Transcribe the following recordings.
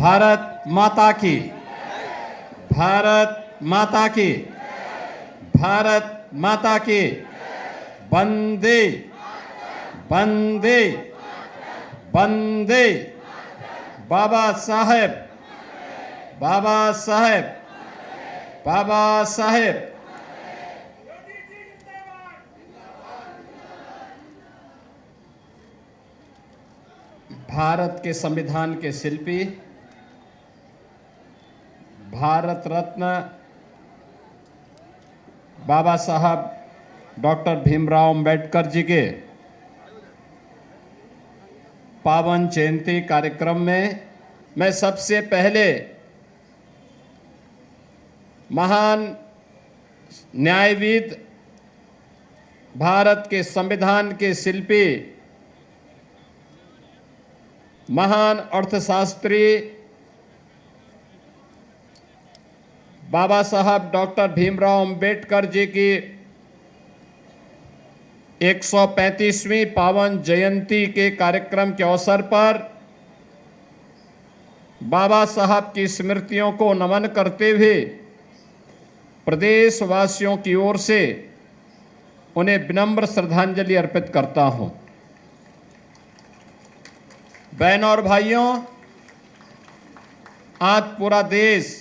भारत माता की, भारत माता की, भारत माता की। वंदे वंदे वंदे। बाबा साहेब, बाबा साहेब, बाबा साहेब। भारत के संविधान के शिल्पी, भारत रत्न बाबा साहब डॉक्टर भीमराव अंबेडकर जी के पावन जयंती कार्यक्रम में मैं सबसे पहले महान न्यायविद, भारत के संविधान के शिल्पी, महान अर्थशास्त्री बाबा साहब डॉक्टर भीमराव अंबेडकर जी की 135वीं पावन जयंती के कार्यक्रम के अवसर पर बाबा साहब की स्मृतियों को नमन करते हुए प्रदेशवासियों की ओर से उन्हें विनम्र श्रद्धांजलि अर्पित करता हूं। बहनों और भाइयों, आज पूरा देश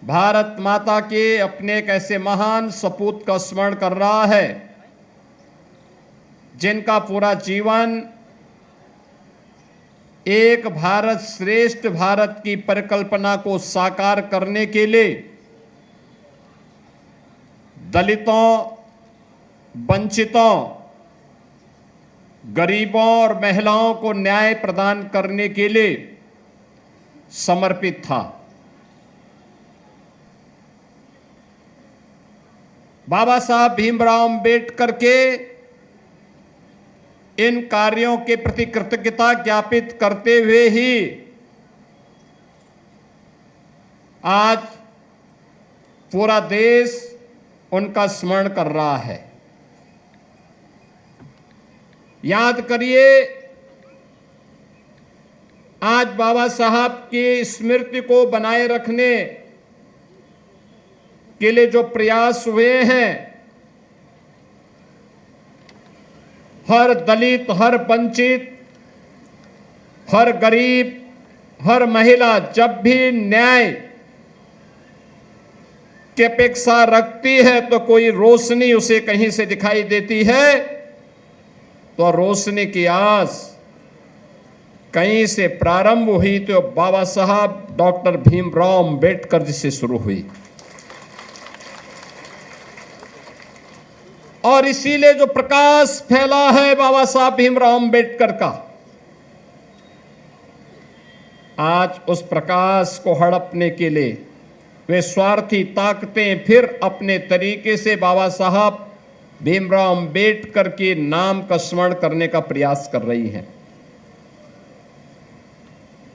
भारत माता के अपने एक ऐसे महान सपूत का स्मरण कर रहा है जिनका पूरा जीवन एक भारत श्रेष्ठ भारत की परिकल्पना को साकार करने के लिए दलितों, वंचितों, गरीबों और महिलाओं को न्याय प्रदान करने के लिए समर्पित था। बाबा साहब भीमराव अंबेडकर के इन कार्यों के प्रति कृतज्ञता ज्ञापित करते हुए ही आज पूरा देश उनका स्मरण कर रहा है। याद करिए, आज बाबा साहब की स्मृति को बनाए रखने के लिए जो प्रयास हुए हैं, हर दलित, हर वंचित, हर गरीब, हर महिला जब भी न्याय की अपेक्षा रखती है तो कोई रोशनी उसे कहीं से दिखाई देती है, तो रोशनी की आस कहीं से प्रारंभ हुई तो बाबा साहब डॉक्टर भीमराव अंबेडकर जी से शुरू हुई। और इसीलिए जो प्रकाश फैला है बाबा साहब भीमराव अंबेडकर का, आज उस प्रकाश को हड़पने के लिए वे स्वार्थी ताकतें फिर अपने तरीके से बाबा साहब भीमराव अंबेडकर के नाम का स्मरण करने का प्रयास कर रही हैं।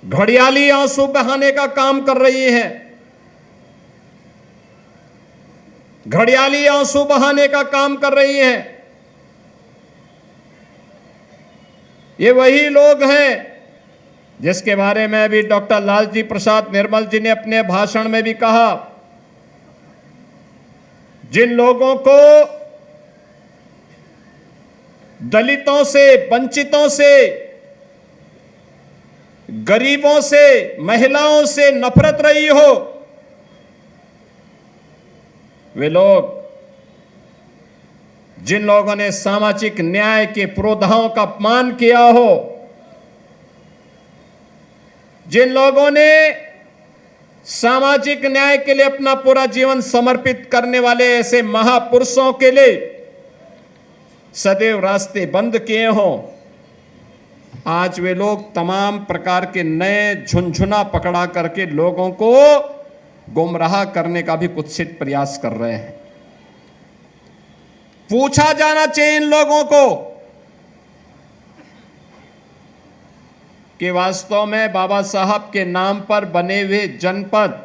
घड़ियाली आंसू बहाने का काम कर रही हैं। घड़ियाली आंसू बहाने का काम कर रही हैं। ये वही लोग हैं जिसके बारे में अभी डॉक्टर लालजी प्रसाद निर्मल जी ने अपने भाषण में भी कहा, जिन लोगों को दलितों से, वंचितों से, गरीबों से, महिलाओं से नफरत रही हो, वे लोग, जिन लोगों ने सामाजिक न्याय के पुरोधाओं का अपमान किया हो, जिन लोगों ने सामाजिक न्याय के लिए अपना पूरा जीवन समर्पित करने वाले ऐसे महापुरुषों के लिए सदैव रास्ते बंद किए हों, आज वे लोग तमाम प्रकार के नए झुनझुना पकड़ा करके लोगों को गुमराह करने का भी कुत्सित प्रयास कर रहे हैं। पूछा जाना चाहिए इन लोगों को कि वास्तव में बाबा साहब के नाम पर बने हुए जनपद,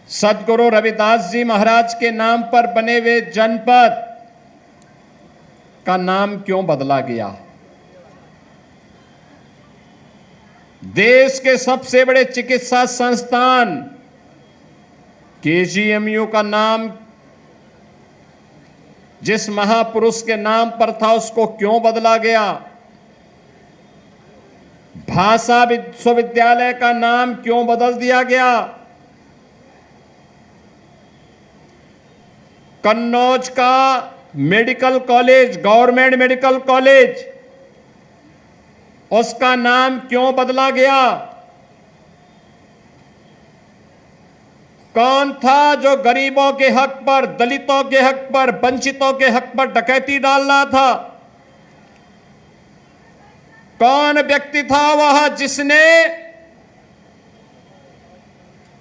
सद्गुरु रविदास जी महाराज के नाम पर बने हुए जनपद का नाम क्यों बदला गया? देश के सबसे बड़े चिकित्सा संस्थान केजीएमयू का नाम जिस महापुरुष के नाम पर था उसको क्यों बदला गया? भाषा विश्वविद्यालय का नाम क्यों बदल दिया गया? कन्नौज का medical college, government medical college, उसका नाम क्यों बदला गया? कौन था जो गरीबों के हक पर, दलितों के हक पर, वंचितों के हक पर डकैती डाल रहा था? कौन व्यक्ति था वह जिसने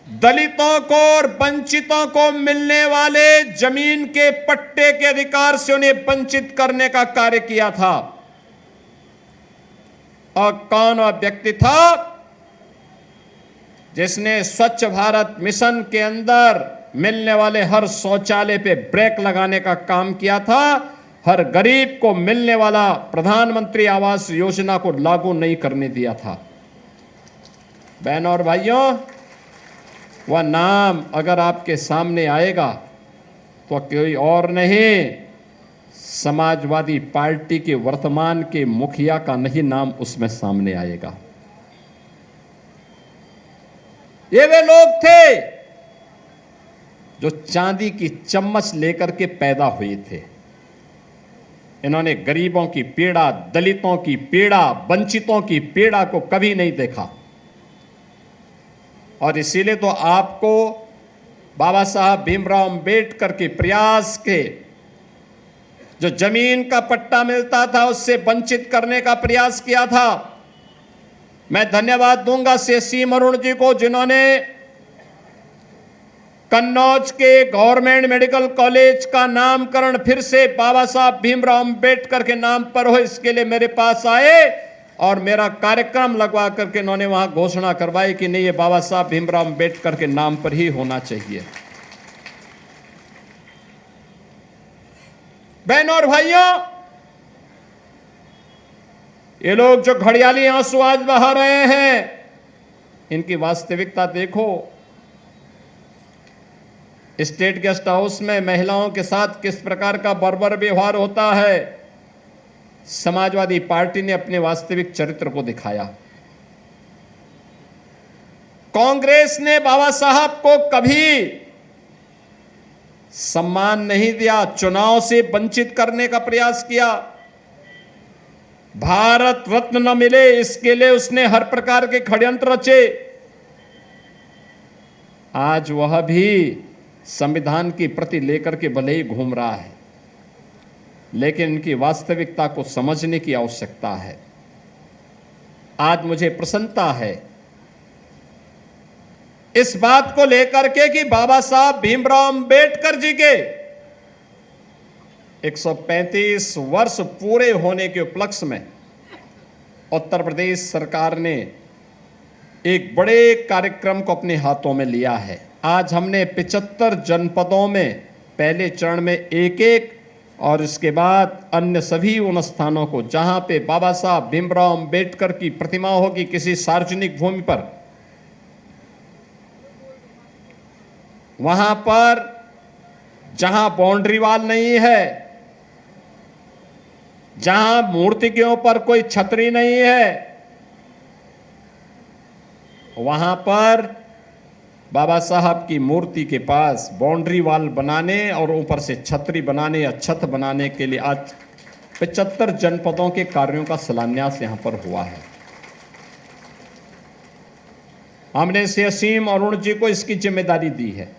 दलितों को और वंचितों को मिलने वाले जमीन के पट्टे के अधिकार से उन्हें वंचित करने का कार्य किया था? और कौन वह व्यक्ति था जिसने स्वच्छ भारत मिशन के अंदर मिलने वाले हर शौचालय पे ब्रेक लगाने का काम किया था, हर गरीब को मिलने वाला प्रधानमंत्री आवास योजना को लागू नहीं करने दिया था? बहनों और भाइयों, वह नाम अगर आपके सामने आएगा तो कोई और नहीं, समाजवादी पार्टी के वर्तमान के मुखिया का नहीं नाम उसमें सामने आएगा। ये वे लोग थे जो चांदी की चम्मच लेकर के पैदा हुए थे। इन्होंने गरीबों की पीड़ा, दलितों की पीड़ा, वंचितों की पीड़ा को कभी नहीं देखा। और इसीलिए तो आपको बाबा साहब भीमराव अंबेडकर के प्रयास के जो जमीन का पट्टा मिलता था उससे वंचित करने का प्रयास किया था। मैं धन्यवाद दूंगा सी मरुण जी को, जिन्होंने कन्नौज के गवर्नमेंट मेडिकल कॉलेज का नामकरण फिर से बाबा साहब भीमराव अंबेडकर के नाम पर हो, इसके लिए मेरे पास आए और मेरा कार्यक्रम लगवा करके इन्होंने वहां घोषणा करवाई कि नहीं, ये बाबा साहब भीमराव अंबेडकर के नाम पर ही होना चाहिए। बहनों और भाइयों, ये लोग जो घड़ियाली आंसू आज बहा रहे हैं, इनकी वास्तविकता देखो। स्टेट गेस्ट हाउस में महिलाओं के साथ किस प्रकार का बर्बर व्यवहार होता है, समाजवादी पार्टी ने अपने वास्तविक चरित्र को दिखाया। कांग्रेस ने बाबा साहब को कभी सम्मान नहीं दिया, चुनाव से वंचित करने का प्रयास किया। भारत रत्न न मिले इसके लिए उसने हर प्रकार के षड्यंत्र रचे। आज वह भी संविधान की प्रति लेकर के भले ही घूम रहा है, लेकिन इनकी वास्तविकता को समझने की आवश्यकता है। आज मुझे प्रसन्नता है इस बात को लेकर के कि बाबा साहब भीमराव अंबेडकर जी के 135 वर्ष पूरे होने के उपलक्ष्य में उत्तर प्रदेश सरकार ने एक बड़े कार्यक्रम को अपने हाथों में लिया है। आज हमने 75 जनपदों में पहले चरण में एक और इसके बाद अन्य सभी उन स्थानों को जहां पे बाबा साहब भीमराव अंबेडकर की प्रतिमा होगी किसी सार्वजनिक भूमि पर, वहां पर जहां बाउंड्री वाल नहीं है, जहां मूर्ति के ऊपर कोई छतरी नहीं है, वहां पर बाबा साहब की मूर्ति के पास बाउंड्री वाल बनाने और ऊपर से छतरी बनाने या छत बनाने के लिए आज 75 जनपदों के कार्यों का शिलान्यास यहां पर हुआ है। हमने सीएम अरुण जी को इसकी जिम्मेदारी दी है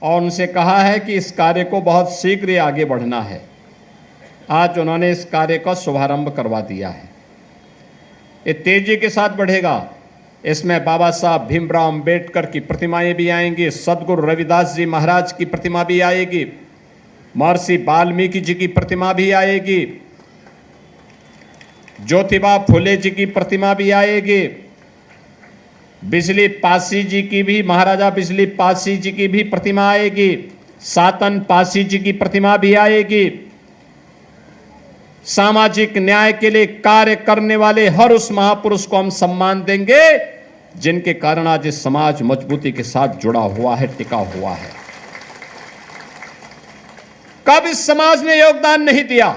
और उनसे कहा है कि इस कार्य को बहुत शीघ्र आगे बढ़ना है। आज उन्होंने इस कार्य का शुभारंभ करवा दिया है। ये तेजी के साथ बढ़ेगा। इसमें बाबा साहब भीमराव अंबेडकर की प्रतिमाएं भी आएंगी, सदगुरु रविदास जी महाराज की प्रतिमा भी आएगी, महर्षि वाल्मीकि जी की प्रतिमा भी आएगी, ज्योतिबा फुले जी की प्रतिमा भी आएगी, बिजली पासी जी की भी, महाराजा बिजली पासी जी की भी प्रतिमा आएगी, सातन पासी जी की प्रतिमा भी आएगी, सामाजिक न्याय के लिए कार्य करने वाले हर उस महापुरुष को हम सम्मान देंगे जिनके कारण आज इस समाज मजबूती के साथ जुड़ा हुआ है, टिका हुआ है। कब इस समाज ने योगदान नहीं दिया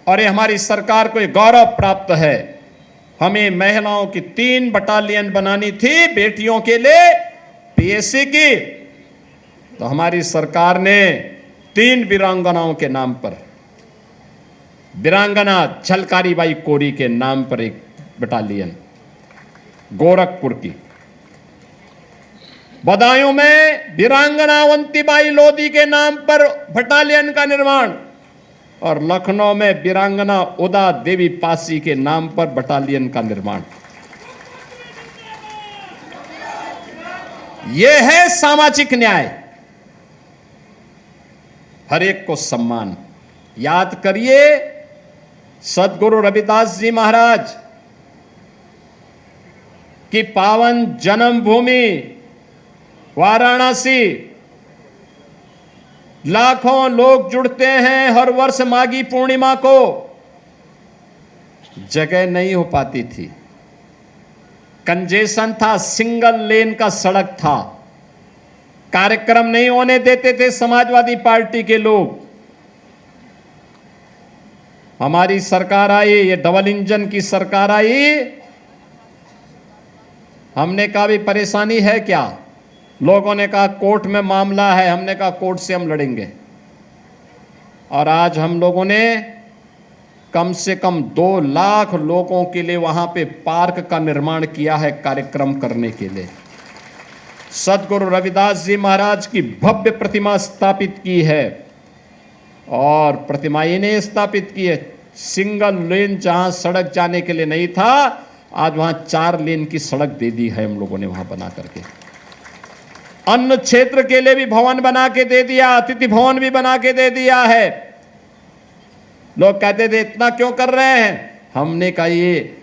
और ये हमारी सरकार को गौरव प्राप्त है। हमें महिलाओं की 3 बटालियन बनानी थी बेटियों के लिए पीएससी की, तो हमारी सरकार ने 3 वीरांगनाओं के नाम पर, वीरांगना झलकारी बाई कोरी के नाम पर एक बटालियन, गोरखपुर की, बदायूं में वीरांगना अवंतीबाई लोधी के नाम पर बटालियन का निर्माण और लखनऊ में वीरांगना उदा देवी पासी के नाम पर बटालियन का निर्माण। यह है सामाजिक न्याय, हर एक को सम्मान। याद करिए सदगुरु रविदास जी महाराज की पावन जन्मभूमि वाराणसी, लाखों लोग जुड़ते हैं हर वर्ष माघी पूर्णिमा को। जगह नहीं हो पाती थी, कंजेशन था, सिंगल लेन का सड़क था, कार्यक्रम नहीं होने देते थे समाजवादी पार्टी के लोग। हमारी सरकार आई, ये डबल इंजन की सरकार आई, हमने कहा भी परेशानी है क्या? लोगों ने कहा कोर्ट में मामला है, हमने कहा कोर्ट से हम लड़ेंगे। और आज हम लोगों ने कम से कम 2 लाख लोगों के लिए वहां पे पार्क का निर्माण किया है कार्यक्रम करने के लिए। सदगुरु रविदास जी महाराज की भव्य प्रतिमा स्थापित की है और प्रतिमा इन्हें स्थापित की है। सिंगल लेन जहां सड़क जाने के लिए नहीं था, आज वहां 4 लेन की सड़क दे दी है हम लोगों ने वहां बना करके। अन्न क्षेत्र के लिए भी भवन बना के दे दिया, अतिथि भवन भी बना के दे दिया है। लोग कहते थे इतना क्यों कर रहे हैं, हमने कहा ये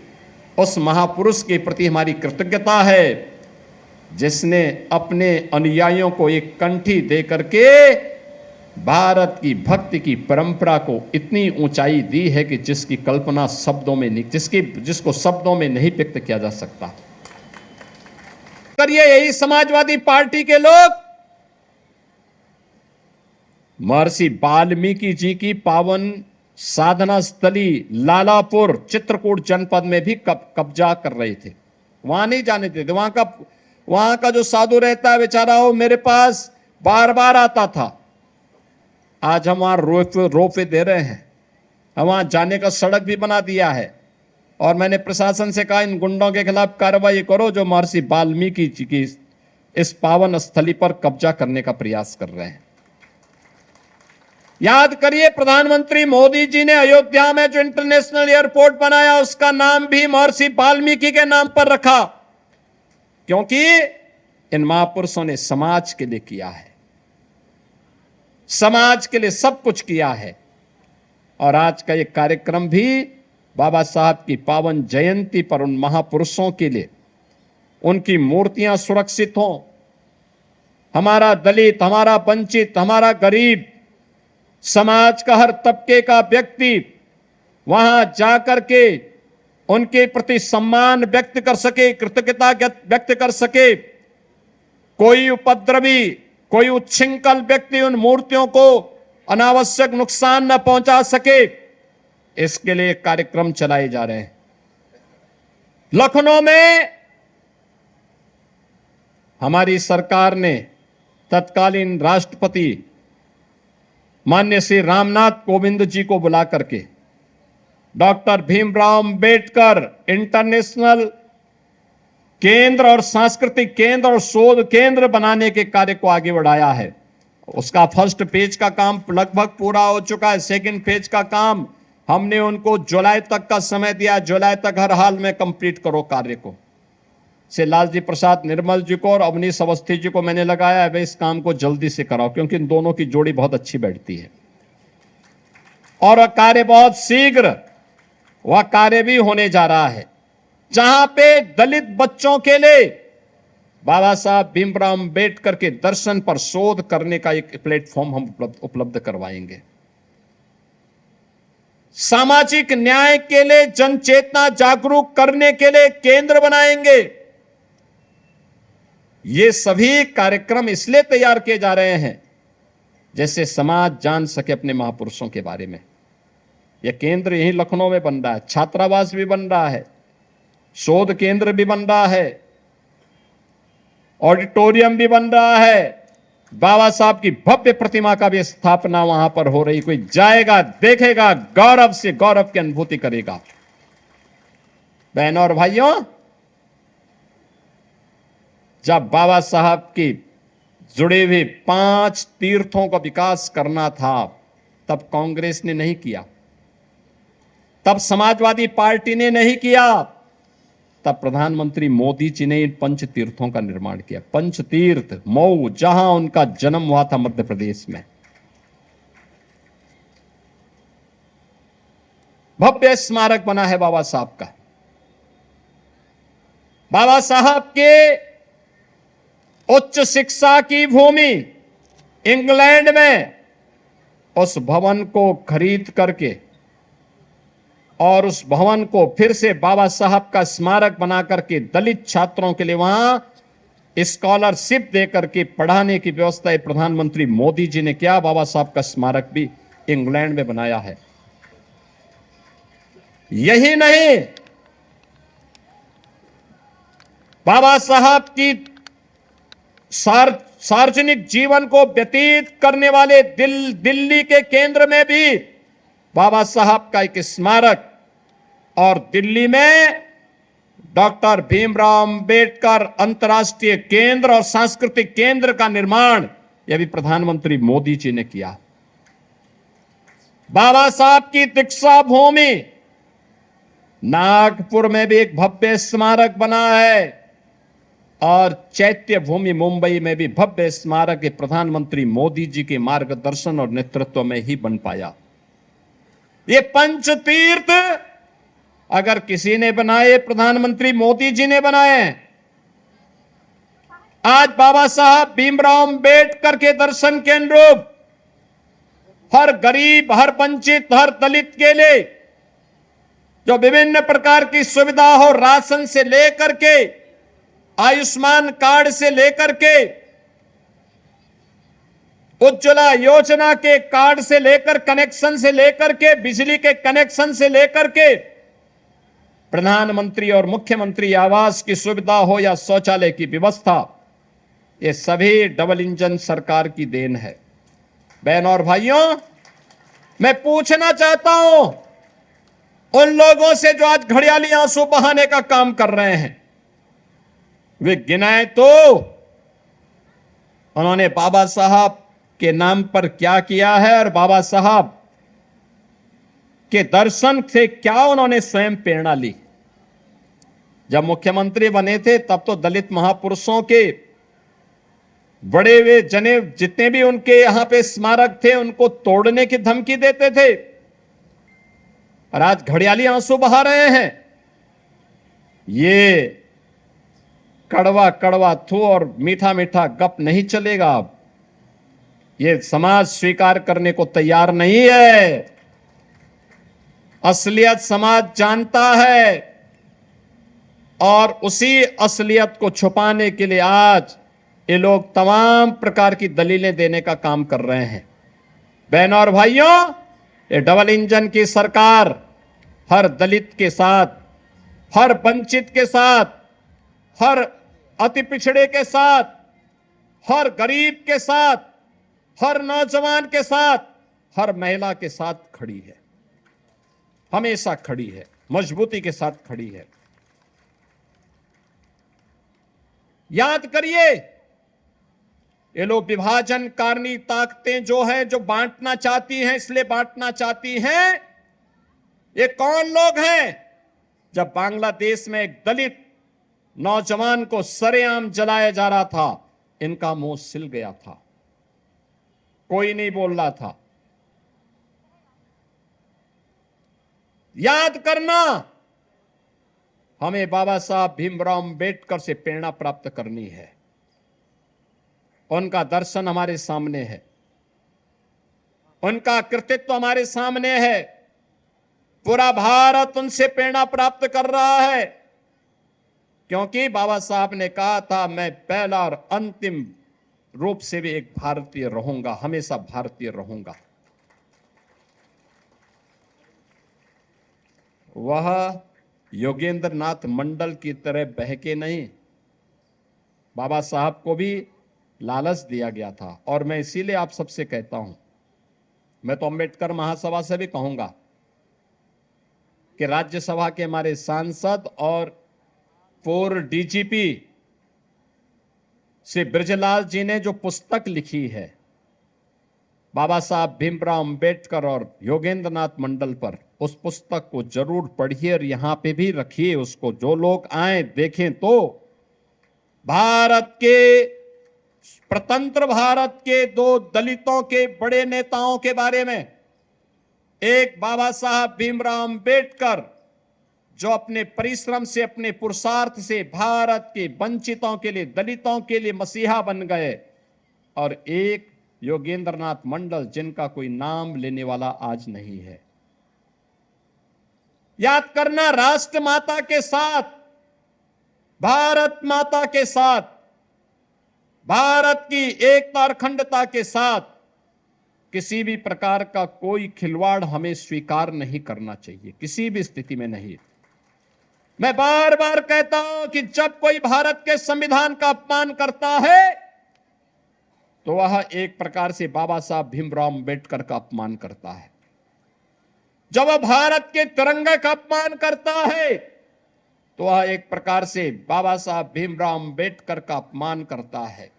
उस महापुरुष के प्रति हमारी कृतज्ञता है जिसने अपने अनुयायियों को एक कंठी दे करके भारत की भक्ति की परंपरा को इतनी ऊंचाई दी है कि जिसकी कल्पना शब्दों में नहीं, जिसको शब्दों में नहीं व्यक्त किया जा सकता। करिए यही समाजवादी पार्टी के लोग महर्षि वाल्मीकि जी की पावन साधना स्थली लालापुर चित्रकूट जनपद में भी कब्जा कर रहे थे। वहां नहीं जाने देते। वहां का जो साधु रहता है बेचारा, वो मेरे पास बार बार आता था। आज हम वहां रोपवे दे रहे हैं, हम वहां जाने का सड़क भी बना दिया है और मैंने प्रशासन से कहा इन गुंडों के खिलाफ कार्रवाई करो जो महर्षि वाल्मीकि जी की इस पावन स्थली पर कब्जा करने का प्रयास कर रहे हैं। याद करिए प्रधानमंत्री मोदी जी ने अयोध्या में जो इंटरनेशनल एयरपोर्ट बनाया उसका नाम भी महर्षि वाल्मीकि के नाम पर रखा, क्योंकि इन महापुरुषों ने समाज के लिए किया है, समाज के लिए सब कुछ किया है। और आज का ये कार्यक्रम भी बाबा साहब की पावन जयंती पर उन महापुरुषों के लिए उनकी मूर्तियां सुरक्षित हों, हमारा दलित, हमारा वंचित, हमारा गरीब, समाज का हर तबके का व्यक्ति वहां जाकर के उनके प्रति सम्मान व्यक्त कर सके, कृतज्ञता व्यक्त कर सके। कोई उपद्रवी, कोई उच्छृंखल व्यक्ति उन मूर्तियों को अनावश्यक नुकसान न पहुंचा सके, इसके लिए कार्यक्रम चलाए जा रहे हैं। लखनऊ में हमारी सरकार ने तत्कालीन राष्ट्रपति माननीय श्री रामनाथ कोविंद जी को बुला करके डॉक्टर भीमराव अंबेडकर इंटरनेशनल केंद्र और सांस्कृतिक केंद्र और शोध केंद्र बनाने के कार्य को आगे बढ़ाया है। उसका फर्स्ट फेज का काम लगभग पूरा हो चुका है। सेकंड फेज का काम हमने उनको जुलाई तक का समय दिया, जुलाई तक हर हाल में कंप्लीट करो कार्य को। से लालजी प्रसाद निर्मल जी को और अवनीश अवस्थी जी को मैंने लगाया है, वे इस काम को जल्दी से कराओ, क्योंकि इन दोनों की जोड़ी बहुत अच्छी बैठती है और कार्य बहुत शीघ्र वह कार्य भी होने जा रहा है, जहां पे दलित बच्चों के लिए बाबा साहब भीमराव अंबेडकर के दर्शन पर शोध करने का एक प्लेटफॉर्म हम उपलब्ध करवाएंगे। सामाजिक न्याय के लिए जन चेतना जागरूक करने के लिए केंद्र बनाएंगे। ये सभी कार्यक्रम इसलिए तैयार किए जा रहे हैं जैसे समाज जान सके अपने महापुरुषों के बारे में। यह केंद्र यही लखनऊ में बन रहा है, छात्रावास भी बन रहा है, शोध केंद्र भी बन रहा है, ऑडिटोरियम भी बन रहा है, बाबा साहब की भव्य प्रतिमा का भी स्थापना वहां पर हो रही। कोई जाएगा, देखेगा, गौरव से गौरव की अनुभूति करेगा। बहनों और भाइयों, जब बाबा साहब की जुड़े हुए 5 तीर्थों का विकास करना था, तब कांग्रेस ने नहीं किया, तब समाजवादी पार्टी ने नहीं किया, तब प्रधानमंत्री मोदी जी ने इन 5 तीर्थों का निर्माण किया। 5 तीर्थ, मऊ, जहां उनका जन्म हुआ था मध्य प्रदेश में, भव्य स्मारक बना है बाबा साहब का। बाबा साहब के उच्च शिक्षा की भूमि इंग्लैंड में, उस भवन को खरीद करके और उस भवन को फिर से बाबा साहब का स्मारक बना करके दलित छात्रों के लिए वहां स्कॉलरशिप देकर के पढ़ाने की व्यवस्था प्रधानमंत्री मोदी जी ने किया। बाबा साहब का स्मारक भी इंग्लैंड में बनाया है। यही नहीं, बाबा साहब की सार्वजनिक जीवन को व्यतीत करने वाले दिल्ली के केंद्र में भी बाबा साहब का एक स्मारक, और दिल्ली में डॉक्टर भीमराव अंबेडकर अंतर्राष्ट्रीय केंद्र और सांस्कृतिक केंद्र का निर्माण यह भी प्रधानमंत्री मोदी जी ने किया। बाबा साहब की दीक्षा भूमि नागपुर में भी एक भव्य स्मारक बना है, और चैत्य भूमि मुंबई में भी भव्य स्मारक प्रधानमंत्री मोदी जी के मार्गदर्शन और नेतृत्व में ही बन पाया। ये 5 तीर्थ अगर किसी ने बनाए, प्रधानमंत्री मोदी जी ने बनाए। आज बाबा साहब भीमराव अंबेडकर के दर्शन के अनुरूप हर गरीब, हर वंचित, हर दलित के लिए जो विभिन्न प्रकार की सुविधा हो, राशन से लेकर के आयुष्मान कार्ड से लेकर के उज्ज्वला योजना के कार्ड से लेकर, कनेक्शन से लेकर के, बिजली के कनेक्शन से लेकर के, प्रधानमंत्री और मुख्यमंत्री आवास की सुविधा हो या शौचालय की व्यवस्था, ये सभी डबल इंजन सरकार की देन है। बहनों और भाइयों, मैं पूछना चाहता हूं उन लोगों से जो आज घड़ियाली आंसू बहाने का काम कर रहे हैं, वे गिनाए तो उन्होंने बाबा साहब के नाम पर क्या किया है, और बाबा साहब के दर्शन से क्या उन्होंने स्वयं प्रेरणा ली। जब मुख्यमंत्री बने थे तब तो दलित महापुरुषों के बड़े हुए जने जितने भी उनके यहां पे स्मारक थे उनको तोड़ने की धमकी देते थे, और आज घड़ियाली आंसू बहा रहे हैं। ये कड़वा कड़वा थू और मीठा मीठा गप नहीं चलेगा। ये समाज स्वीकार करने को तैयार नहीं है। असलियत समाज जानता है, और उसी असलियत को छुपाने के लिए आज ये लोग तमाम प्रकार की दलीलें देने का काम कर रहे हैं। बहनों और भाइयों, ये डबल इंजन की सरकार हर दलित के साथ, हर वंचित के साथ, हर अति पिछड़े के साथ, हर गरीब के साथ, हर नौजवान के साथ, हर महिला के साथ खड़ी है, हमेशा खड़ी है, मजबूती के साथ खड़ी है। याद करिए, ये लोग विभाजनकारी ताकतें जो हैं, जो बांटना चाहती हैं, इसलिए बांटना चाहती हैं। ये कौन लोग हैं? जब बांग्लादेश में एक दलित नौजवान को सरेआम जलाया जा रहा था, इनका मुंह सिल गया था, कोई नहीं बोल रहा था। याद करना, हमें बाबा साहब भीमराव अंबेडकर से प्रेरणा प्राप्त करनी है। उनका दर्शन हमारे सामने है, उनका कृतित्व हमारे सामने है। पूरा भारत उनसे प्रेरणा प्राप्त कर रहा है, क्योंकि बाबा साहब ने कहा था, मैं पहला और अंतिम रूप से भी एक भारतीय रहूंगा, हमेशा भारतीय रहूंगा। वह योगेंद्र नाथ मंडल की तरह बहके नहीं। बाबा साहब को भी लालच दिया गया था, और मैं इसीलिए आप सबसे कहता हूं, मैं तो अंबेडकर महासभा से भी कहूंगा कि राज्यसभा के हमारे सांसद और पूर्व डीजीपी श्री बृजलाल जी ने जो पुस्तक लिखी है बाबा साहब भीमराव अंबेडकर और योगेंद्र नाथ मंडल पर, उस पुस्तक को जरूर पढ़िए और यहां पे भी रखिए उसको। जो लोग आए देखें तो भारत के, स्वतंत्र भारत के दो दलितों के बड़े नेताओं के बारे में, एक बाबा साहब भीमराव अंबेडकर जो अपने परिश्रम से, अपने पुरुषार्थ से भारत के वंचितों के लिए, दलितों के लिए मसीहा बन गए, और एक योगेंद्र नाथ मंडल जिनका कोई नाम लेने वाला आज नहीं है। याद करना, राष्ट्र माता के साथ, भारत माता के साथ, भारत की एकता और अखंडता के साथ किसी भी प्रकार का कोई खिलवाड़ हमें स्वीकार नहीं करना चाहिए, किसी भी स्थिति में नहीं। मैं बार बार कहता हूं कि जब कोई भारत के संविधान का अपमान करता है तो वह एक प्रकार से बाबा साहब भीमराव अंबेडकर का अपमान करता है। जब वह भारत के तिरंगे का अपमान करता है तो वह एक प्रकार से बाबा साहब भीमराव अंबेडकर का अपमान करता है।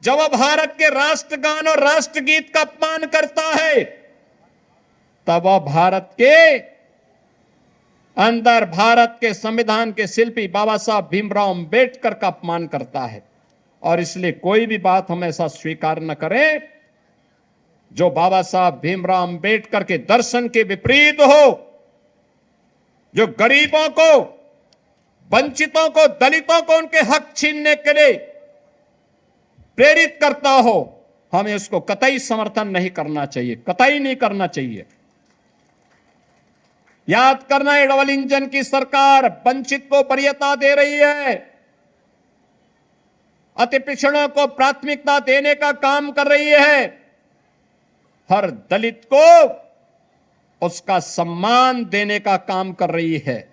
जब वह भारत के राष्ट्रगान और राष्ट्रगीत का अपमान करता है तब वह भारत के अंदर, भारत के संविधान के शिल्पी बाबा साहब भीमराव अंबेडकर का अपमान करता है। और इसलिए कोई भी बात हम ऐसा स्वीकार न करें जो बाबा साहब भीमराव अंबेडकर के दर्शन के विपरीत हो, जो गरीबों को, वंचितों को, दलितों को उनके हक छीनने के लिए प्रेरित करता हो। हमें उसको कतई समर्थन नहीं करना चाहिए, कतई नहीं करना चाहिए। याद करना, ये डबल इंजन की सरकार वंचित को वरीयता दे रही है, अति पिछड़ों को प्राथमिकता देने का काम कर रही है, हर दलित को उसका सम्मान देने का काम कर रही है।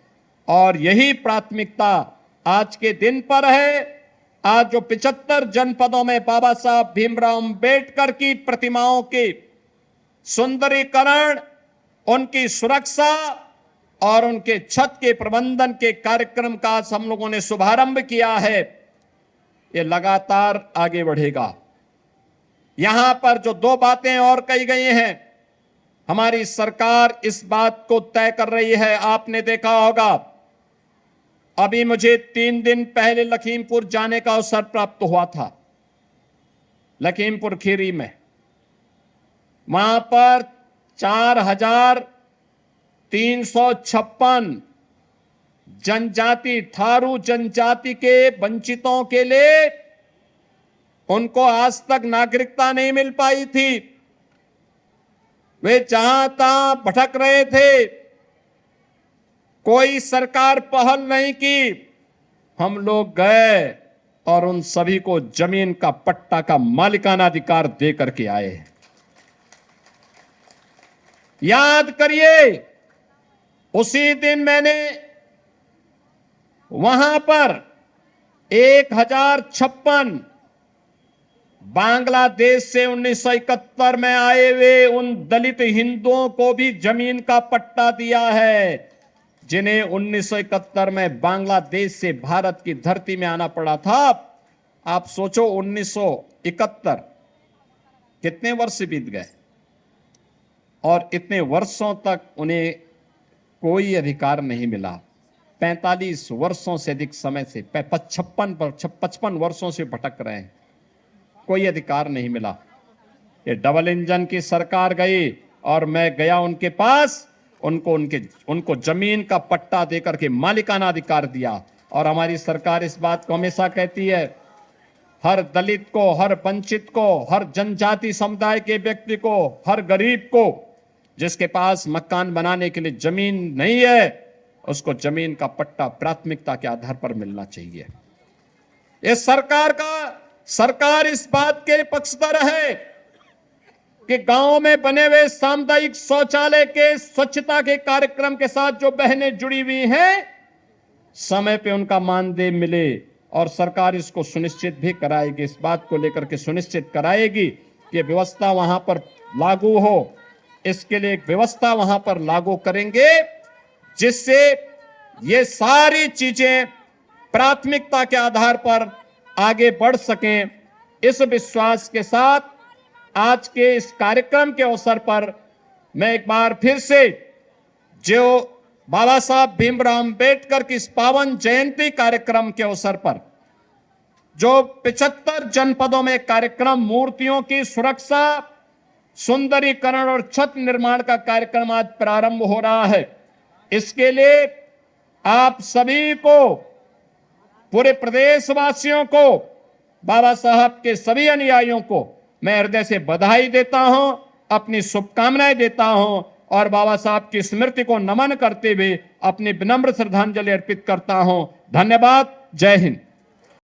और यही प्राथमिकता आज के दिन पर है। आज जो 75 जनपदों में बाबा साहब भीमराव अंबेडकर की प्रतिमाओं के सुंदरीकरण, उनकी सुरक्षा और उनके छत के प्रबंधन के कार्यक्रम का आज हम लोगों ने शुभारंभ किया है, ये लगातार आगे बढ़ेगा। यहां पर जो दो बातें और कही गई हैं, हमारी सरकार इस बात को तय कर रही है। आपने देखा होगा, अभी मुझे 3 दिन पहले लखीमपुर जाने का अवसर प्राप्त हुआ था। लखीमपुर खीरी में, वहां पर 4,356 जनजाति, थारू जनजाति के वंचितों के लिए उनको आज तक नागरिकता नहीं मिल पाई थी। वे जहां तहां भटक रहे थे, कोई सरकार पहल नहीं की। हम लोग गए और उन सभी को जमीन का पट्टा का मालिकाना अधिकार दे करके आए। याद करिए, उसी दिन मैंने वहां पर 1056 बांग्लादेश से 1971 में आए हुए उन दलित हिंदुओं को भी जमीन का पट्टा दिया है, जिन्हें 1971 में बांग्लादेश से भारत की धरती में आना पड़ा था। आप सोचो, 1971 कितने वर्ष बीत गए, और इतने वर्षों तक उन्हें कोई अधिकार नहीं मिला। 45 वर्षों से अधिक समय से, 55 वर्षों से भटक रहे हैं, कोई अधिकार नहीं मिला। ये डबल इंजन की सरकार गई और मैं गया उनके पास, उनको जमीन का पट्टा देकर के मालिकाना अधिकार दिया। और हमारी सरकार इस बात को हमेशा कहती है, हर दलित को, हर वंचित को, हर जनजाति समुदाय के व्यक्ति को, हर गरीब को जिसके पास मकान बनाने के लिए जमीन नहीं है, उसको जमीन का पट्टा प्राथमिकता के आधार पर मिलना चाहिए। ये सरकार इस बात के पक्षधर है कि गांव में बने हुए सामुदायिक शौचालय के स्वच्छता के कार्यक्रम के साथ जो बहनें जुड़ी हुई हैं, समय पे उनका मानदेय मिले, और सरकार इसको सुनिश्चित भी कराएगी, इस बात को लेकर के सुनिश्चित कराएगी कि व्यवस्था वहां पर लागू हो। इसके लिए एक व्यवस्था वहां पर लागू करेंगे जिससे ये सारी चीजें प्राथमिकता के आधार पर आगे बढ़ सकें। इस विश्वास के साथ आज के इस कार्यक्रम के अवसर पर मैं एक बार फिर से जो बाबा साहब भीमराव अंबेडकर की इस पावन जयंती कार्यक्रम के अवसर पर जो 75 जनपदों में कार्यक्रम, मूर्तियों की सुरक्षा, सुंदरीकरण और छत निर्माण का कार्यक्रम आज प्रारंभ हो रहा है, इसके लिए आप सभी को, पूरे प्रदेशवासियों को, बाबा साहब के सभी अनुयायियों को मैं हृदय से बधाई देता हूं, अपनी शुभकामनाएं देता हूं और बाबा साहब की स्मृति को नमन करते हुए अपनी विनम्र श्रद्धांजलि अर्पित करता हूं। धन्यवाद। जय हिंद।